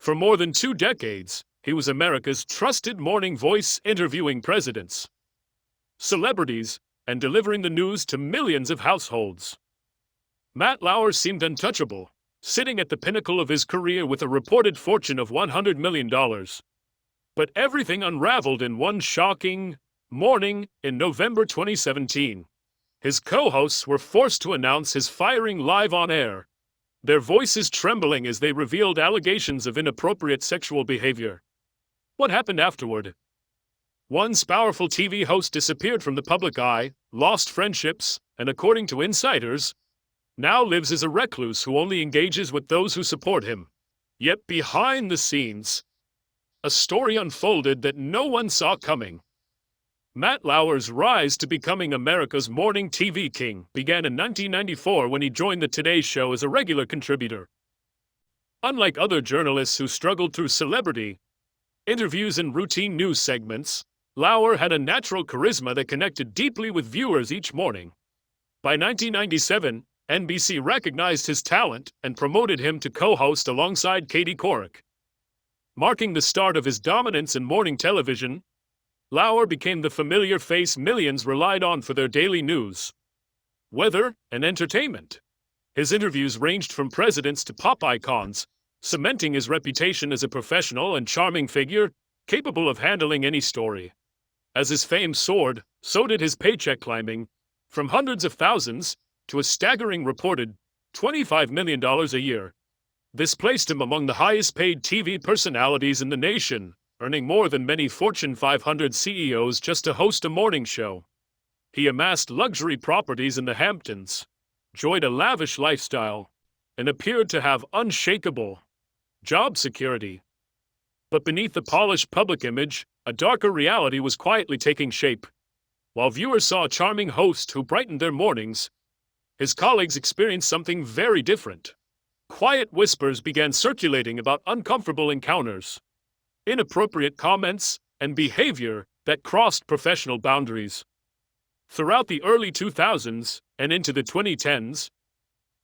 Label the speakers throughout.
Speaker 1: For more than 2 decades, he was America's trusted morning voice, interviewing presidents, celebrities, and delivering the news to millions of households. Matt Lauer seemed untouchable, sitting at the pinnacle of his career with a reported fortune of $100 million. But everything unraveled in one shocking morning in November 2017. His co-hosts were forced to announce his firing live on air, their voices trembling as they revealed allegations of inappropriate sexual behavior. What happened afterward? Once powerful TV host disappeared from the public eye, lost friendships, and according to insiders, now lives as a recluse who only engages with those who support him. Yet behind the scenes, a story unfolded that no one saw coming. Matt Lauer's rise to becoming America's morning TV king began in 1994 when he joined the Today Show as a regular contributor. Unlike other journalists who struggled through celebrity interviews and routine news segments, Lauer had a natural charisma that connected deeply with viewers each morning. By 1997, NBC recognized his talent and promoted him to co-host alongside Katie Couric. Marking the start of his dominance in morning television, Lauer became the familiar face millions relied on for their daily news, weather, and entertainment. His interviews ranged from presidents to pop icons, cementing his reputation as a professional and charming figure, capable of handling any story. As his fame soared, so did his paycheck, climbing from hundreds of thousands to a staggering reported $25 million a year. This placed him among the highest-paid TV personalities in the nation, earning more than many Fortune 500 CEOs just to host a morning show. He amassed luxury properties in the Hamptons, enjoyed a lavish lifestyle, and appeared to have unshakable job security. But beneath the polished public image, a darker reality was quietly taking shape. While viewers saw a charming host who brightened their mornings, his colleagues experienced something very different. Quiet whispers began circulating about uncomfortable encounters, inappropriate comments, and behavior that crossed professional boundaries. Throughout the early 2000s and into the 2010s,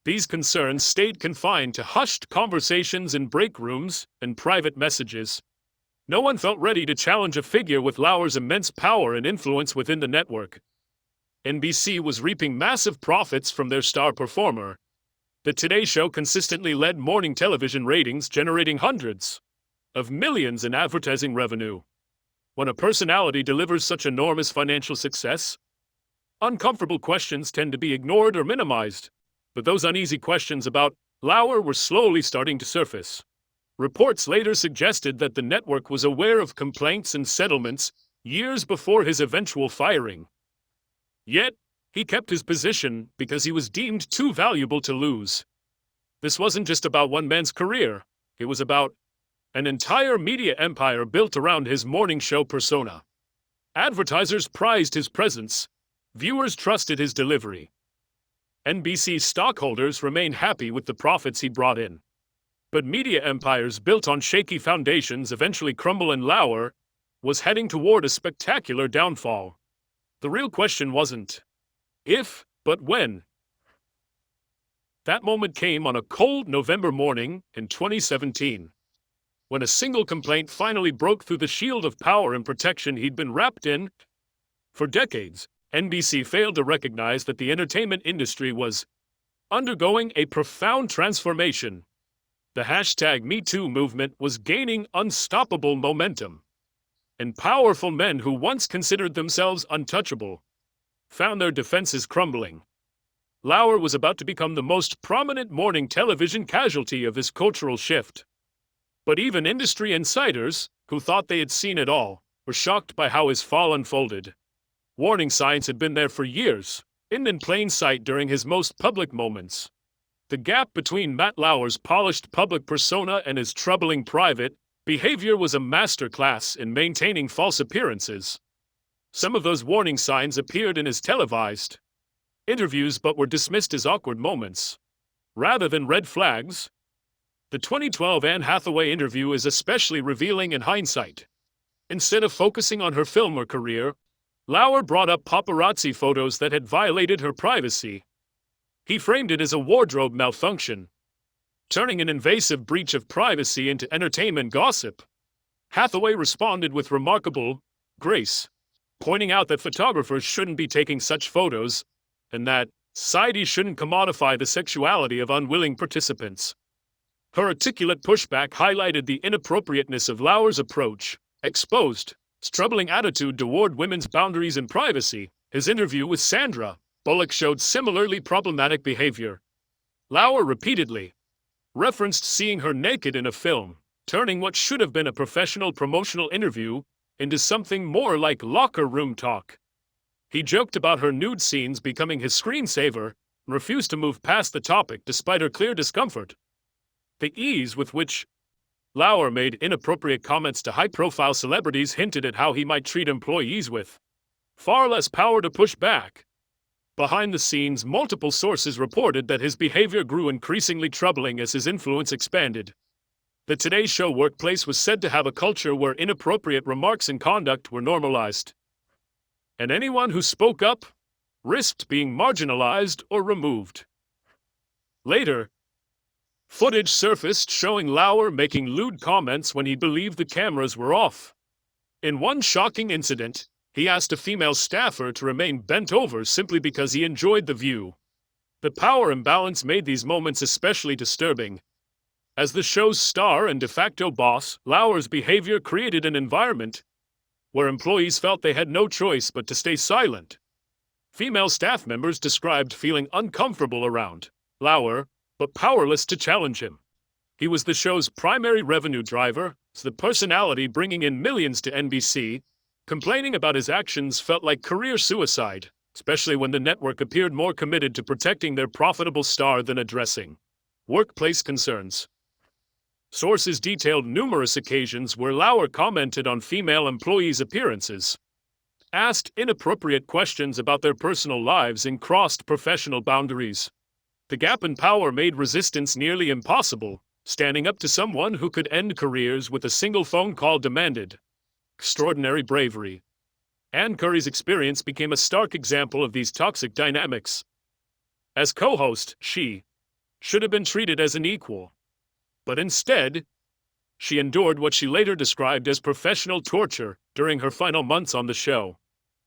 Speaker 1: these concerns stayed confined to hushed conversations in break rooms and private messages. No one felt ready to challenge a figure with Lauer's immense power and influence within the network. NBC was reaping massive profits from their star performer. The Today Show consistently led morning television ratings, generating hundreds of millions in advertising revenue. When a personality delivers such enormous financial success, uncomfortable questions tend to be ignored or minimized. But those uneasy questions about Lauer were slowly starting to surface. Reports later suggested that the network was aware of complaints and settlements years before his eventual firing. Yet, he kept his position because he was deemed too valuable to lose. This wasn't just about one man's career. It was about an entire media empire built around his morning show persona. Advertisers prized his presence. Viewers trusted his delivery. NBC stockholders remained happy with the profits he brought in. But media empires built on shaky foundations eventually crumble, and Lauer was heading toward a spectacular downfall. The real question wasn't if, but when. That moment came on a cold November morning in 2017, when a single complaint finally broke through the shield of power and protection he'd been wrapped in. For decades, NBC failed to recognize that the entertainment industry was undergoing a profound transformation. The #MeToo movement was gaining unstoppable momentum, and powerful men who once considered themselves untouchable found their defenses crumbling. Lauer was about to become the most prominent morning television casualty of this cultural shift. But even industry insiders, who thought they had seen it all, were shocked by how his fall unfolded. Warning signs had been there for years, hidden in plain sight during his most public moments. The gap between Matt Lauer's polished public persona and his troubling private behavior was a masterclass in maintaining false appearances. Some of those warning signs appeared in his televised interviews but were dismissed as awkward moments, rather than red flags. The 2012 Anne Hathaway interview is especially revealing in hindsight. Instead of focusing on her film or career, Lauer brought up paparazzi photos that had violated her privacy. He framed it as a wardrobe malfunction, turning an invasive breach of privacy into entertainment gossip. Hathaway responded with remarkable grace, pointing out that photographers shouldn't be taking such photos, and that society shouldn't commodify the sexuality of unwilling participants. Her articulate pushback highlighted the inappropriateness of Lauer's approach, exposed his troubling attitude toward women's boundaries and privacy. His interview with Sandra Bullock showed similarly problematic behavior. Lauer repeatedly referenced seeing her naked in a film, turning what should have been a professional promotional interview into something more like locker room talk. He joked about her nude scenes becoming his screensaver and refused to move past the topic despite her clear discomfort. The ease with which Lauer made inappropriate comments to high-profile celebrities hinted at how he might treat employees with far less power to push back. Behind the scenes, multiple sources reported that his behavior grew increasingly troubling as his influence expanded. The Today Show workplace was said to have a culture where inappropriate remarks and conduct were normalized, and anyone who spoke up risked being marginalized or removed. Later, footage surfaced showing Lauer making lewd comments when he believed the cameras were off. In one shocking incident, he asked a female staffer to remain bent over simply because he enjoyed the view. The power imbalance made these moments especially disturbing. As the show's star and de facto boss, Lauer's behavior created an environment where employees felt they had no choice but to stay silent. Female staff members described feeling uncomfortable around Lauer, but powerless to challenge him. He was the show's primary revenue driver, the personality bringing in millions to NBC. Complaining about his actions felt like career suicide, especially when the network appeared more committed to protecting their profitable star than addressing workplace concerns. Sources detailed numerous occasions where Lauer commented on female employees' appearances, asked inappropriate questions about their personal lives, and crossed professional boundaries. The gap in power made resistance nearly impossible. Standing up to someone who could end careers with a single phone call demanded extraordinary bravery. Ann Curry's experience became a stark example of these toxic dynamics. As co-host, she should have been treated as an equal. But instead, she endured what she later described as professional torture during her final months on the show.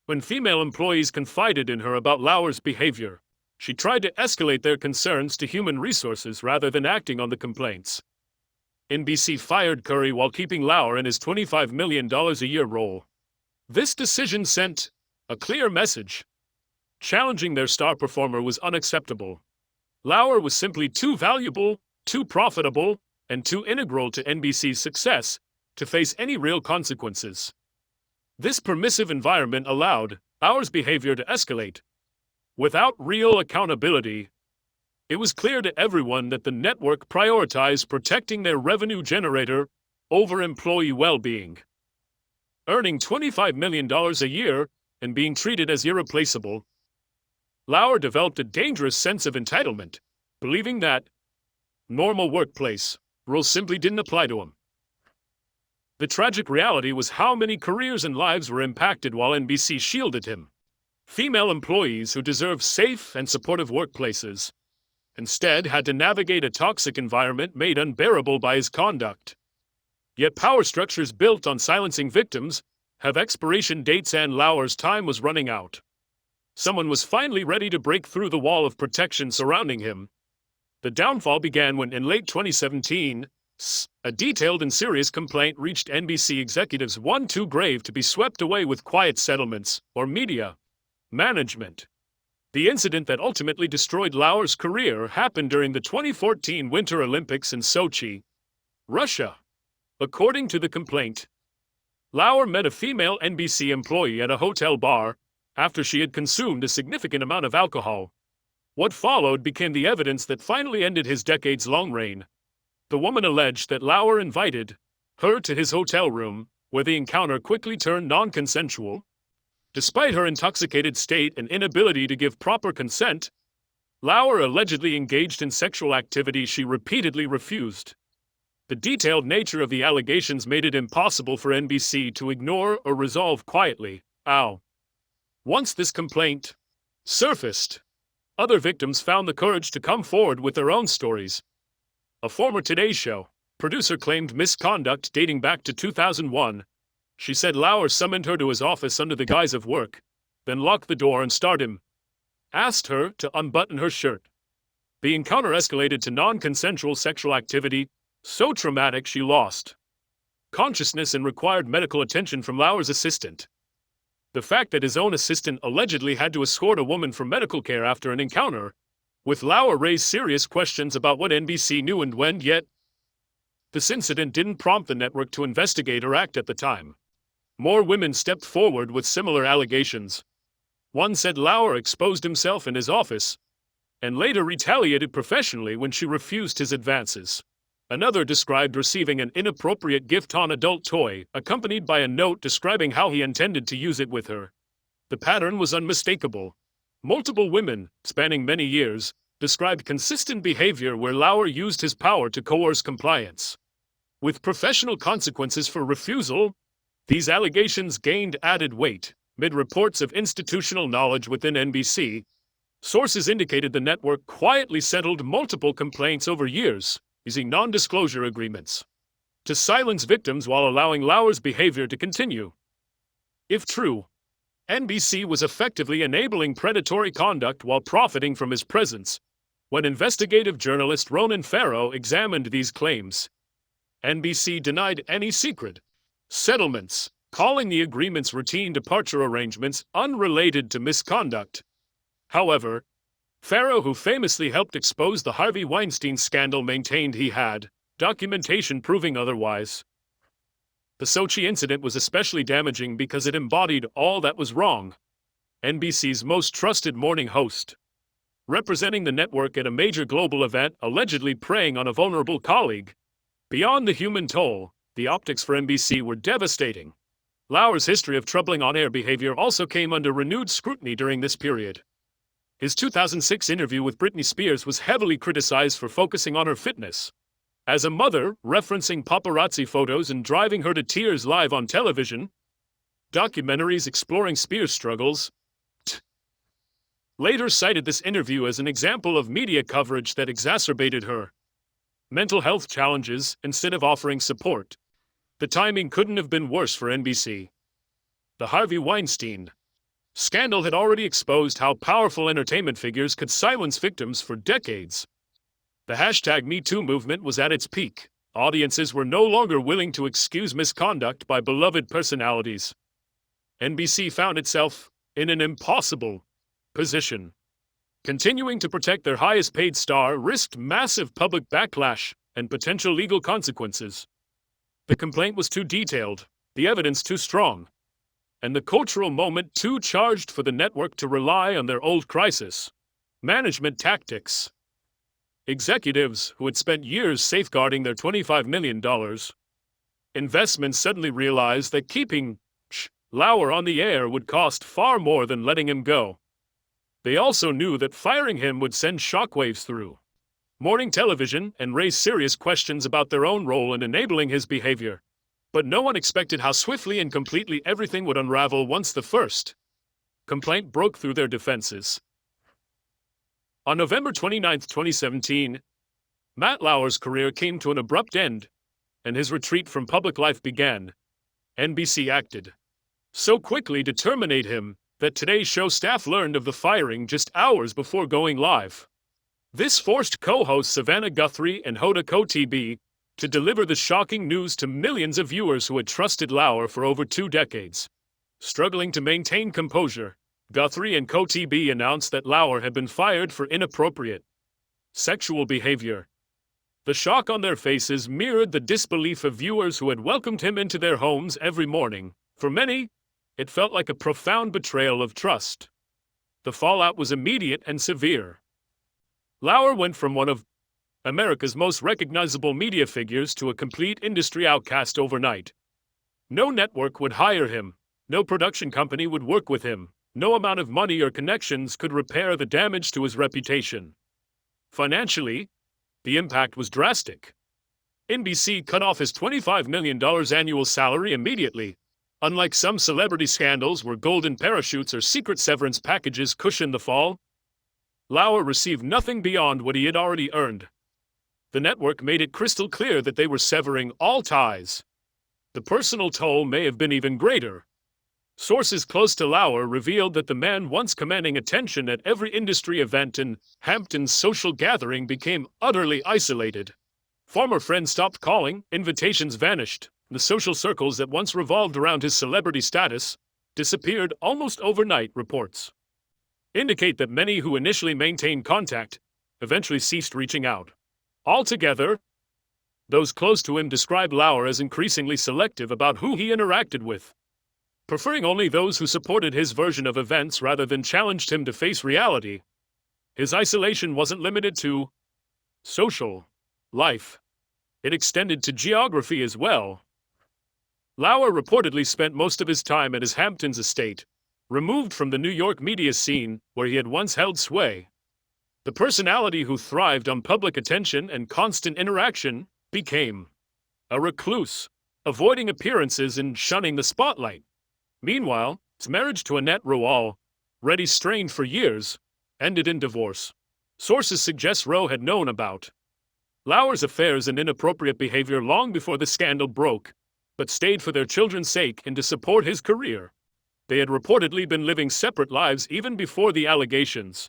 Speaker 1: When female employees confided in her about Lauer's behavior, she tried to escalate their concerns to human resources rather than acting on the complaints. NBC fired Curry while keeping Lauer in his $25 million a year role. This decision sent a clear message. Challenging their star performer was unacceptable. Lauer was simply too valuable, too profitable, and too integral to NBC's success to face any real consequences. This permissive environment allowed Lauer's behavior to escalate. Without real accountability, it was clear to everyone that the network prioritized protecting their revenue generator over employee well-being. Earning $25 million a year and being treated as irreplaceable, Lauer developed a dangerous sense of entitlement, believing that normal workplace rules simply didn't apply to him. The tragic reality was how many careers and lives were impacted while NBC shielded him. Female employees who deserve safe and supportive workplaces instead had to navigate a toxic environment made unbearable by his conduct. Yet power structures built on silencing victims have expiration dates, and Lauer's time was running out. Someone was finally ready to break through the wall of protection surrounding him. The downfall began when, in late 2017, a detailed and serious complaint reached NBC executives, one too grave to be swept away with quiet settlements or media management. The incident that ultimately destroyed Lauer's career happened during the 2014 Winter Olympics in Sochi, Russia. According to the complaint, Lauer met a female NBC employee at a hotel bar after she had consumed a significant amount of alcohol. What followed became the evidence that finally ended his decades-long reign. The woman alleged that Lauer invited her to his hotel room, where the encounter quickly turned non-consensual. Despite her intoxicated state and inability to give proper consent, Lauer allegedly engaged in sexual activity she repeatedly refused. The detailed nature of the allegations made it impossible for NBC to ignore or resolve quietly. Once this complaint surfaced, other victims found the courage to come forward with their own stories. A former Today Show producer claimed misconduct dating back to 2001. She said Lauer summoned her to his office under the guise of work, then locked the door and started him. Asked her to unbutton her shirt. The encounter escalated to non-consensual sexual activity, so traumatic she lost consciousness and required medical attention from Lauer's assistant. The fact that his own assistant allegedly had to escort a woman for medical care after an encounter with Lauer raised serious questions about what NBC knew and when, yet this incident didn't prompt the network to investigate or act at the time. More women stepped forward with similar allegations. One said Lauer exposed himself in his office and later retaliated professionally when she refused his advances. Another described receiving an inappropriate gift-on adult toy, accompanied by a note describing how he intended to use it with her. The pattern was unmistakable. Multiple women, spanning many years, described consistent behavior where Lauer used his power to coerce compliance. With professional consequences for refusal, these allegations gained added weight. Mid reports of institutional knowledge within NBC, sources indicated the network quietly settled multiple complaints over years, using non-disclosure agreements to silence victims while allowing Lauer's behavior to continue. If true, NBC was effectively enabling predatory conduct while profiting from his presence. When investigative journalist Ronan Farrow examined these claims, NBC denied any secret settlements, calling the agreements routine departure arrangements unrelated to misconduct. However, Farrow, who famously helped expose the Harvey Weinstein scandal, maintained he had documentation proving otherwise. The Sochi incident was especially damaging because it embodied all that was wrong. NBC's most trusted morning host, representing the network at a major global event, allegedly preying on a vulnerable colleague. Beyond the human toll, the optics for NBC were devastating. Lauer's history of troubling on-air behavior also came under renewed scrutiny during this period. His 2006 interview with Britney Spears was heavily criticized for focusing on her fitness. As a mother, referencing paparazzi photos and driving her to tears live on television, documentaries exploring Spears' struggles later cited this interview as an example of media coverage that exacerbated her mental health challenges instead of offering support. The timing couldn't have been worse for NBC. The Harvey Weinstein scandal had already exposed how powerful entertainment figures could silence victims for decades. The #MeToo movement was at its peak. Audiences were no longer willing to excuse misconduct by beloved personalities. NBC found itself in an impossible position. Continuing to protect their highest-paid star risked massive public backlash and potential legal consequences. The complaint was too detailed, the evidence too strong, and the cultural moment too charged for the network to rely on their old crisis management tactics. Executives who had spent years safeguarding their $25 million investment suddenly realized that keeping Lauer on the air would cost far more than letting him go. They also knew that firing him would send shockwaves through morning television and raise serious questions about their own role in enabling his behavior. But no one expected how swiftly and completely everything would unravel once the first complaint broke through their defenses. On November 29, 2017, Matt Lauer's career came to an abrupt end, and his retreat from public life began. NBC acted so quickly to terminate him that Today's Show staff learned of the firing just hours before going live. This forced co-hosts Savannah Guthrie and Hoda Kotb to deliver the shocking news to millions of viewers who had trusted Lauer for over 2 decades. Struggling to maintain composure, Guthrie and Kotb announced that Lauer had been fired for inappropriate sexual behavior. The shock on their faces mirrored the disbelief of viewers who had welcomed him into their homes every morning. For many, it felt like a profound betrayal of trust. The fallout was immediate and severe. Lauer went from one of America's most recognizable media figures to a complete industry outcast overnight. No network would hire him, no production company would work with him, no amount of money or connections could repair the damage to his reputation. Financially, the impact was drastic. NBC cut off his $25 million annual salary immediately. Unlike some celebrity scandals where golden parachutes or secret severance packages cushioned the fall, Lauer received nothing beyond what he had already earned. The network made it crystal clear that they were severing all ties. The personal toll may have been even greater. Sources close to Lauer revealed that the man once commanding attention at every industry event and Hampton's social gathering became utterly isolated. Former friends stopped calling, invitations vanished, the social circles that once revolved around his celebrity status disappeared almost overnight, reports indicate that many who initially maintained contact eventually ceased reaching out. Altogether, those close to him described Lauer as increasingly selective about who he interacted with, preferring only those who supported his version of events rather than challenged him to face reality. His isolation wasn't limited to social life. It extended to geography as well. Lauer reportedly spent most of his time at his Hamptons estate, removed from the New York media scene where he had once held sway. The personality who thrived on public attention and constant interaction became a recluse, avoiding appearances and shunning the spotlight. Meanwhile, his marriage to Annette Roall, already strained for years, ended in divorce. Sources suggest Rowe had known about Lauer's affairs and inappropriate behavior long before the scandal broke, but stayed for their children's sake and to support his career. They had reportedly been living separate lives even before the allegations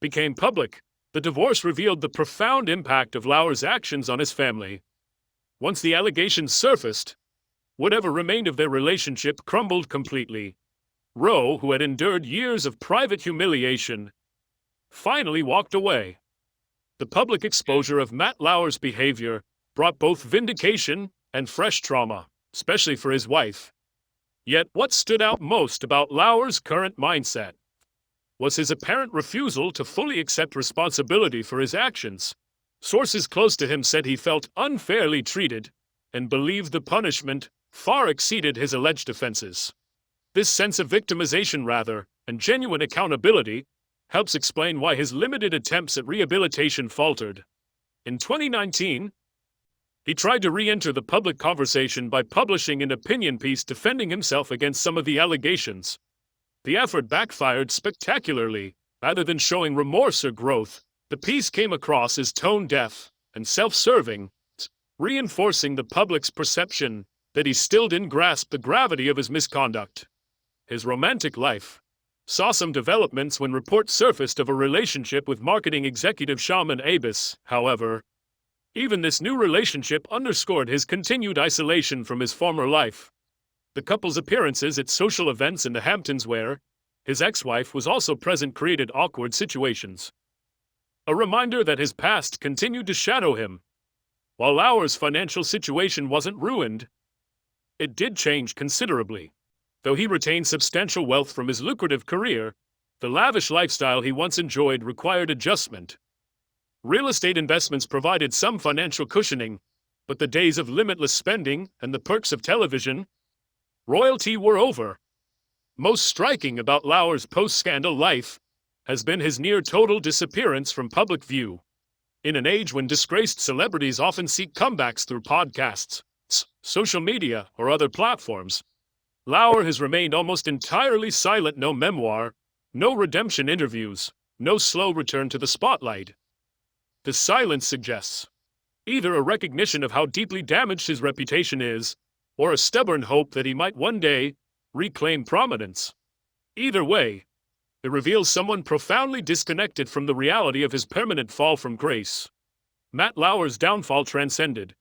Speaker 1: became public. The divorce revealed the profound impact of Lauer's actions on his family. Once the allegations surfaced, whatever remained of their relationship crumbled completely. Rowe, who had endured years of private humiliation, finally walked away. The public exposure of Matt Lauer's behavior brought both vindication and fresh trauma, especially for his wife. Yet what stood out most about Lauer's current mindset was his apparent refusal to fully accept responsibility for his actions. Sources close to him said he felt unfairly treated and believed the punishment far exceeded his alleged offenses. This sense of victimization, and genuine accountability helps explain why his limited attempts at rehabilitation faltered. In 2019, he tried to re-enter the public conversation by publishing an opinion piece defending himself against some of the allegations. The effort backfired spectacularly. Rather than showing remorse or growth, the piece came across as tone-deaf and self-serving, reinforcing the public's perception that he still didn't grasp the gravity of his misconduct. His romantic life saw some developments when reports surfaced of a relationship with marketing executive Shaman Abis. However, even this new relationship underscored his continued isolation from his former life. The couple's appearances at social events in the Hamptons where his ex-wife was also present created awkward situations. A reminder that his past continued to shadow him. While Lauer's financial situation wasn't ruined, it did change considerably. Though he retained substantial wealth from his lucrative career, the lavish lifestyle he once enjoyed required adjustment. Real estate investments provided some financial cushioning, but the days of limitless spending and the perks of television royalty were over. Most striking about Lauer's post-scandal life has been his near-total disappearance from public view. In an age when disgraced celebrities often seek comebacks through podcasts, social media, or other platforms, Lauer has remained almost entirely silent. No memoir, no redemption interviews, no slow return to the spotlight. The silence suggests either a recognition of how deeply damaged his reputation is, or a stubborn hope that he might one day reclaim prominence. Either way, it reveals someone profoundly disconnected from the reality of his permanent fall from grace. Matt Lauer's downfall transcended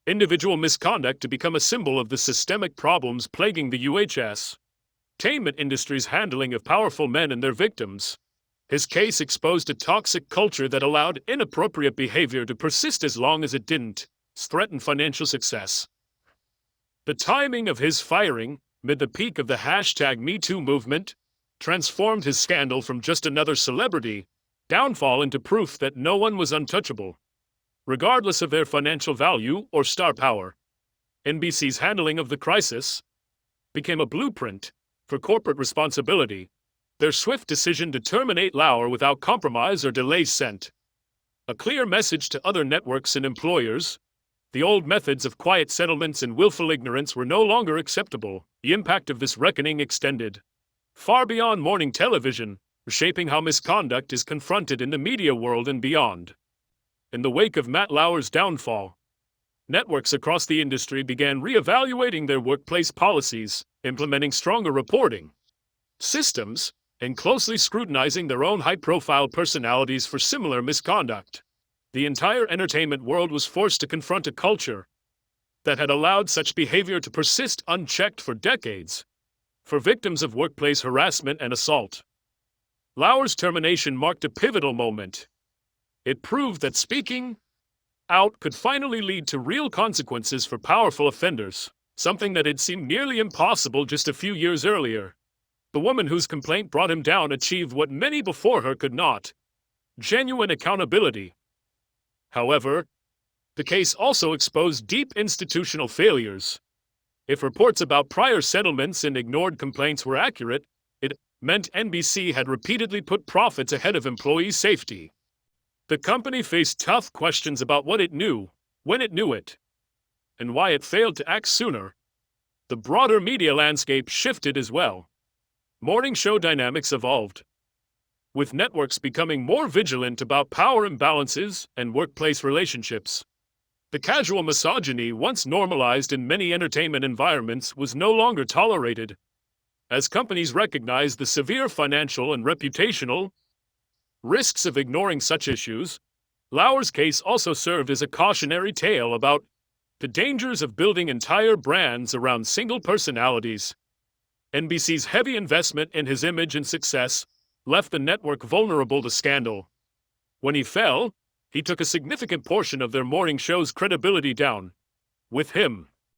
Speaker 1: individual misconduct to become a symbol of the systemic problems plaguing the U.S. entertainment industry's handling of powerful men and their victims. His case exposed a toxic culture that allowed inappropriate behavior to persist as long as it didn't threaten financial success. The timing of his firing, mid the peak of the #MeToo movement, transformed his scandal from just another celebrity downfall into proof that no one was untouchable, regardless of their financial value or star power. NBC's handling of the crisis became a blueprint for corporate responsibility. Their swift decision to terminate Lauer without compromise or delay sent a clear message to other networks and employers. The old methods of quiet settlements and willful ignorance were no longer acceptable. The impact of this reckoning extended far beyond morning television, reshaping how misconduct is confronted in the media world and beyond. In the wake of Matt Lauer's downfall, networks across the industry began re-evaluating their workplace policies, implementing stronger reporting systems, and closely scrutinizing their own high-profile personalities for similar misconduct. The entire entertainment world was forced to confront a culture that had allowed such behavior to persist unchecked for decades. For victims of workplace harassment and assault, Lauer's termination marked a pivotal moment. It proved that speaking out could finally lead to real consequences for powerful offenders, something that had seemed nearly impossible just a few years earlier. The woman whose complaint brought him down achieved what many before her could not: genuine accountability. However, the case also exposed deep institutional failures. If reports about prior settlements and ignored complaints were accurate, it meant NBC had repeatedly put profits ahead of employee safety. The company faced tough questions about what it knew, when it knew it, and why it failed to act sooner. The broader media landscape shifted as well. Morning show dynamics evolved, with networks becoming more vigilant about power imbalances and workplace relationships. The casual misogyny once normalized in many entertainment environments was no longer tolerated. As companies recognized the severe financial and reputational risks of ignoring such issues, Lauer's case also served as a cautionary tale about the dangers of building entire brands around single personalities. NBC's heavy investment in his image and success left the network vulnerable to scandal. When he fell, he took a significant portion of their morning show's credibility down with him.